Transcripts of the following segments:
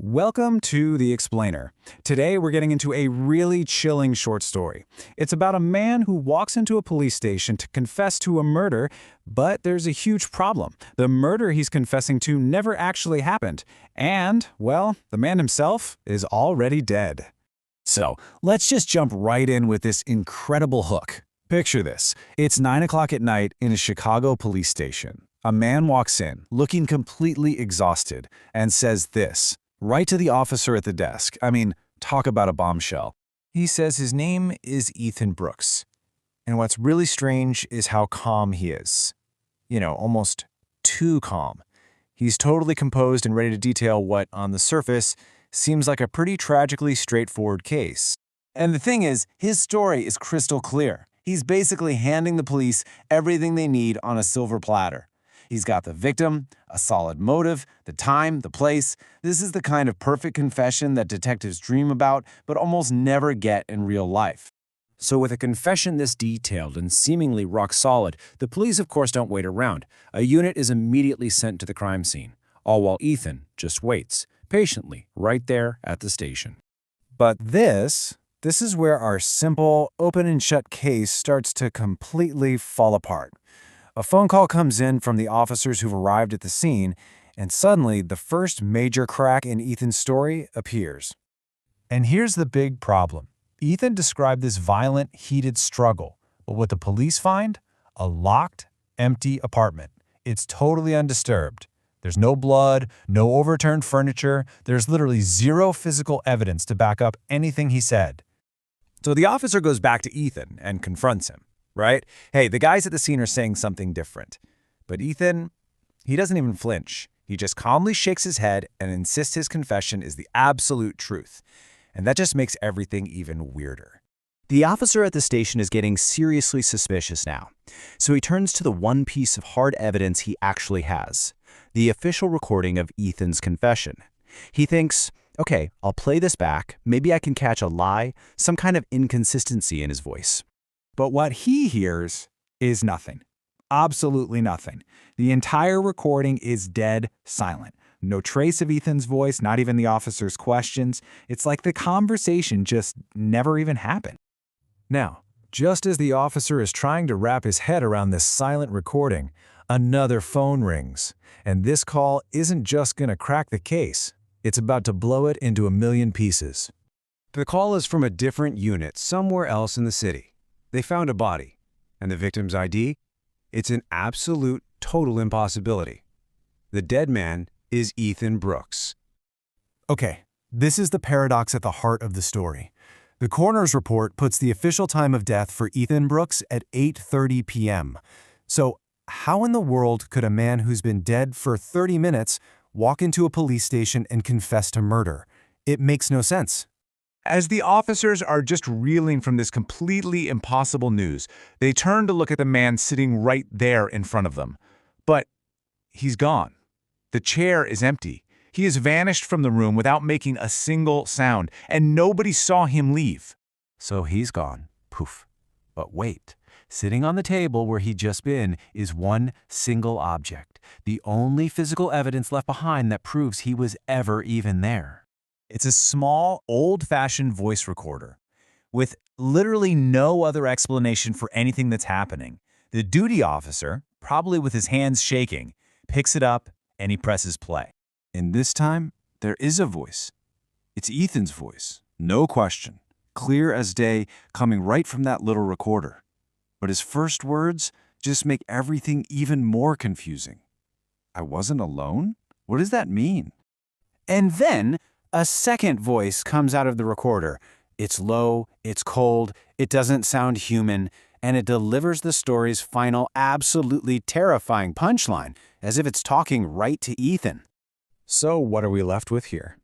Welcome to The Explainer. Today we're getting into a really chilling short story. It's about a man who walks into a police station to confess to a murder, but there's a huge problem. The murder he's confessing to never actually happened. And, well, the man himself is already dead. So, let's just jump right in with this incredible hook. Picture this. It's 9 o'clock at night in a Chicago police station. A man walks in, looking completely exhausted, and says this, right to the officer at the desk. Talk about a bombshell. He says his name is Ethan Brooks. And what's really strange is how calm he is. Almost too calm. He's totally composed and ready to detail what, on the surface, seems like a pretty tragically straightforward case. And the thing is, his story is crystal clear. He's basically handing the police everything they need on a silver platter. He's got the victim, a solid motive, the time, the place. This is the kind of perfect confession that detectives dream about but almost never get in real life. So with a confession this detailed and seemingly rock solid, the police of course don't wait around. A unit is immediately sent to the crime scene, all while Ethan just waits, patiently, right there at the station. But this is where our simple, open and shut case starts to completely fall apart. A phone call comes in from the officers who've arrived at the scene, and suddenly the first major crack in Ethan's story appears. And here's the big problem. Ethan described this violent, heated struggle, but what the police find? A locked, empty apartment. It's totally undisturbed. There's no blood, no overturned furniture. There's literally zero physical evidence to back up anything he said. So the officer goes back to Ethan and confronts him, right? Hey, the guys at the scene are saying something different. But Ethan, he doesn't even flinch. He just calmly shakes his head and insists his confession is the absolute truth. And that just makes everything even weirder. The officer at the station is getting seriously suspicious now. So he turns to the one piece of hard evidence he actually has, the official recording of Ethan's confession. He thinks, okay, I'll play this back. Maybe I can catch a lie, some kind of inconsistency in his voice. But what he hears is nothing. Absolutely nothing. The entire recording is dead silent. No trace of Ethan's voice, not even the officer's questions. It's like the conversation just never even happened. Now, just as the officer is trying to wrap his head around this silent recording, another phone rings. And this call isn't just going to crack the case. It's about to blow it into a million pieces. The call is from a different unit somewhere else in the city. They found a body. And the victim's ID? It's an absolute, total impossibility. The dead man is Ethan Brooks. Okay, this is the paradox at the heart of the story. The coroner's report puts the official time of death for Ethan Brooks at 8:30 p.m. So how in the world could a man who's been dead for 30 minutes walk into a police station and confess to murder? It makes no sense. As the officers are just reeling from this completely impossible news, they turn to look at the man sitting right there in front of them. But he's gone. The chair is empty. He has vanished from the room without making a single sound, and nobody saw him leave. So he's gone. Poof. But wait. Sitting on the table where he'd just been is one single object, the only physical evidence left behind that proves he was ever even there. It's a small, old-fashioned voice recorder with literally no other explanation for anything that's happening. The duty officer, probably with his hands shaking, picks it up and he presses play. And this time, there is a voice. It's Ethan's voice, no question, clear as day, coming right from that little recorder. But his first words just make everything even more confusing. I wasn't alone? What does that mean? And then a second voice comes out of the recorder. It's low, it's cold, it doesn't sound human, and it delivers the story's final, absolutely terrifying punchline, as if it's talking right to Ethan. So what are we left with here?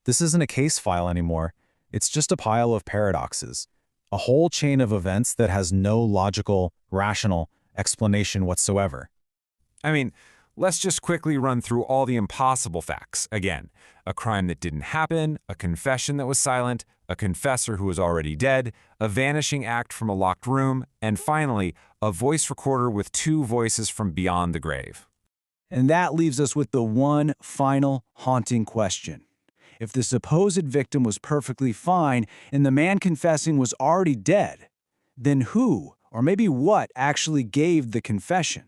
This isn't a case file anymore. It's just a pile of paradoxes. A whole chain of events that has no logical, rational explanation whatsoever. Let's just quickly run through all the impossible facts again. A crime that didn't happen, a confession that was silent, a confessor who was already dead, a vanishing act from a locked room, and finally, a voice recorder with two voices from beyond the grave. And that leaves us with the one final haunting question. If the supposed victim was perfectly fine and the man confessing was already dead, then who, or maybe what, actually gave the confession?